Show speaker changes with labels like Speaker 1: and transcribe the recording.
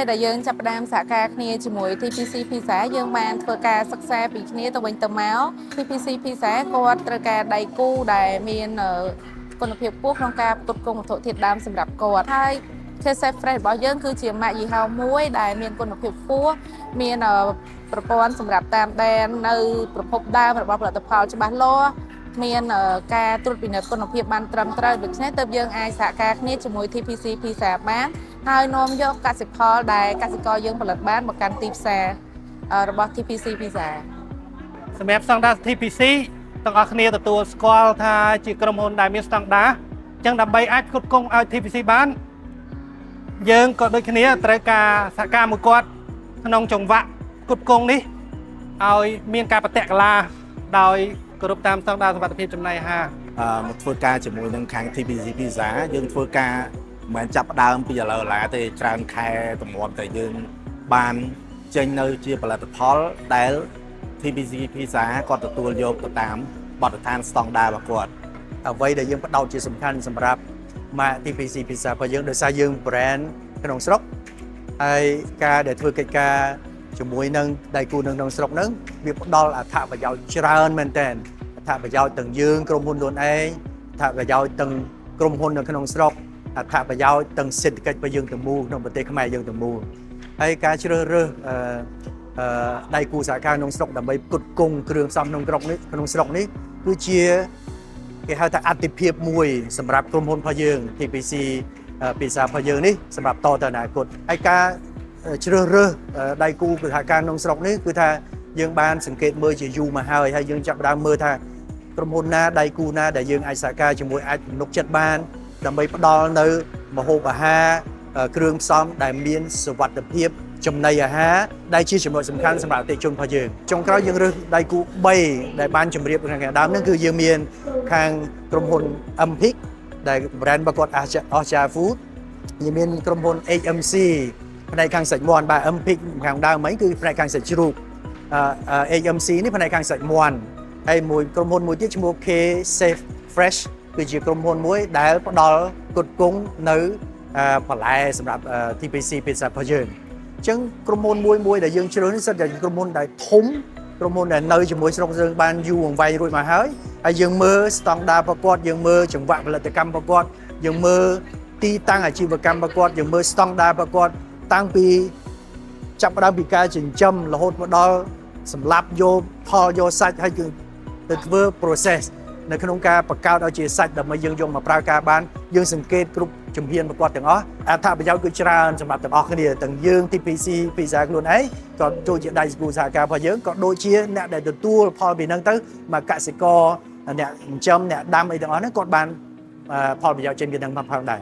Speaker 1: ដែលយើងចាប់ផ្ដើមសហការគ្នាជាមួយ TPC Pizza យើងបានធ្វើការសិក្សាពីគ្នាទៅវិញទៅមក TPC Pizza គាត់ត្រូវការដៃគូដែលមានគុណភាពខ្ពស់ក្នុងការផ្គត់ផ្គង់វត្ថុធាតុដើមសម្រាប់គាត់ហើយ Safe Fresh របស់យើងគឺជាម៉ាកយីហោមួយដែលមានគុណភាពខ្ពស់មានប្រព័ន្ធសម្រាប់តាមដាននៅប្រភពដើមរបស់ផលិតផលច្បាស់លាស់មានការត្រួតពិនិត្យគុណភាពបានត្រឹមត្រូវដូច្នេះទើបយើងអាចសហការគ្នាជាមួយ TPC Pizza បានហើយនាំយកកសិផលដែលកសិករយើងផលិតបានមកកាន់ទីផ្សាររបស់ TPC Pizza
Speaker 2: សម្រាប់ស្តង់ដារ TPC ទាំងអស់គ្នាទទួលស្គាល់ថាជាក្រុមហ៊ុនដែលមានស្តង់ដារអញ្ចឹងដើម្បីអាចផ្គត់ផ្គង់ឲ្យ TPC បានយើងក៏ដូចគ្នាត្រូវការសហការមួយគាត់ក្នុងចង្វាក់ផ្គត់ផ្គង់នេះឲ្យមានការបដិកលាដោយគោរពតាមស្តង់ដារសុវត្ថិភាពចំណីអាហារ
Speaker 3: មកធ្វើការជាមួយនឹងខាង TPC Pizza យើងធ្វើការមិនចាប់ផ្ដើមពីឥឡូវឡើយទេច្រើនខែទំនាប់តែយើងបានចេញនៅជាផលិតផលដែល TPC Pizza គាត់ទទួលយកទៅតាមបទដ្ឋានស្តង់ដាររបស់គាត់
Speaker 4: អ្វីដែលយើងផ្ដោតជាសំខាន់សម្រាប់ម៉ាក TPC Pizza របស់យើងដោយសារយើង brand ក្នុងស្រុកហើយការដែលធ្វើកិច្ចការជាមួយនឹងដៃគូនៅក្នុងស្រុកហ្នឹងវាផ្ដល់អត្ថប្រយោជន៍ច្រើនមែនទែនអត្ថប្រយោជន៍ទាំងយើងក្រុមហ៊ុនខ្លួនឯងអត្ថប្រយោជន៍ទាំងក្រុមហ៊ុននៅក្នុងស្រុកអត្ថប្រយោជន៍ទាំងសេដ្ឋកិច្ចរបស់យើងទាំងមូលក្នុងប្រទេសខ្មែរយើងទាំងមូលហើយការជ្រើសរើសដៃគូសហការក្នុងស្រុកដើម្បីផ្គត់ផ្គង់គ្រឿងផ្សំក្នុងក្នុងស្រុកនេះគឺជាគេហៅថាអតិភិបមួយសម្រាប់ក្រុមហ៊ុនរបស់យើង TPC Pizza របស់យើងនេះសម្រាប់តទៅអនាគតហើយការជ្រើសរើសដៃគូសហការក្នុងស្រុកនេះគឺថាយើងបានសង្កេតមើលជាយូរមកហើយយើងចាប់ផ្ដើមមើលថាក្រុមហ៊ុនណាដៃគូណាដែលយើងអាចសហការជាមួយអាចទំនុកចិត្តបានដើម្បីផ្ដល់នៅម្ហូបអាហារគ្រឿងផ្សំដែលមានសុវត្ថិភាពចំណីអាហារដែលជាចំណុចសំខាន់សម្រាប់អតិថិជនរបស់យើងចុងក្រោយយើងរើសដៃគូ3ដែលបានជម្រាបខាងដើមហ្នឹងគឺយើងមានខាងក្រុមហ៊ុន Empik ដែល brand របស់គាត់ Asha Food យើងមានក្រុមហ៊ុន HMC ផ្នែកខាងសាច់មាន់បាទ Empik ខាងដើមហ្នឹងគឺផ្នែកខាងសាច់ជ្រូកHMC នេះផ្នែកខាងសាច់មាន់ហើយមួយក្រុមហ៊ុនមួយទៀតឈ្មោះ K Safe Fresh គឺជាក្រុមហ៊ុនមួយដែលផ្ដល់ផ្គត់ផ្គង់នៅបន្លែសម្រាប់ TPC Pizza របស់យើងអញ្ចឹងក្រុមហ៊ុនមួយដែលយើងជ្រើសនេះសិតតែក្រុមហ៊ុនដែលធំក្រុមហ៊ុនដែលនៅជាមួយស្រុកយើងបានយូរអង្វែងរួចមកហើយយើងមើលស្តង់ដាររបស់គាត់យើងមើលចង្វាក់ផលិតកម្មរបស់គាត់យើងមើលទីតាំងអាជីវកម្មរបស់គាត់យើងមើលស្តង់ដាររបស់គាត់តាំងពីចាប់ផ្ដើមពីការចិញ្ចឹមរហូតមកដល់សម្លាប់យកផលយកសាច់ហើយគឺទៅធ្វើ process នៅក្នុងការបង្កើតឲ្យជាសាច់ដើម្បីយើងយកមកប្រើការបានយើងសង្កេតគ្រប់ជំហានរបស់គាត់ទាំងអស់អត្ថប្រយោជន៍គឺច្រើនសម្រាប់ទាំងអស់គ្នាទាំងយើង TPC Pizza ខ្លួនឯងក៏ដូចជាដៃគូសហការរបស់យើងក៏ដូចជាអ្នកដែលទទួលផលពីហ្នឹងទៅមកកសិករអ្នកចិញ្ចឹមអ្នកដាំអីទាំងអស់ហ្នឹងគាត់បានផលប្រយោជន៍ចេញពីហ្នឹងផងដែរ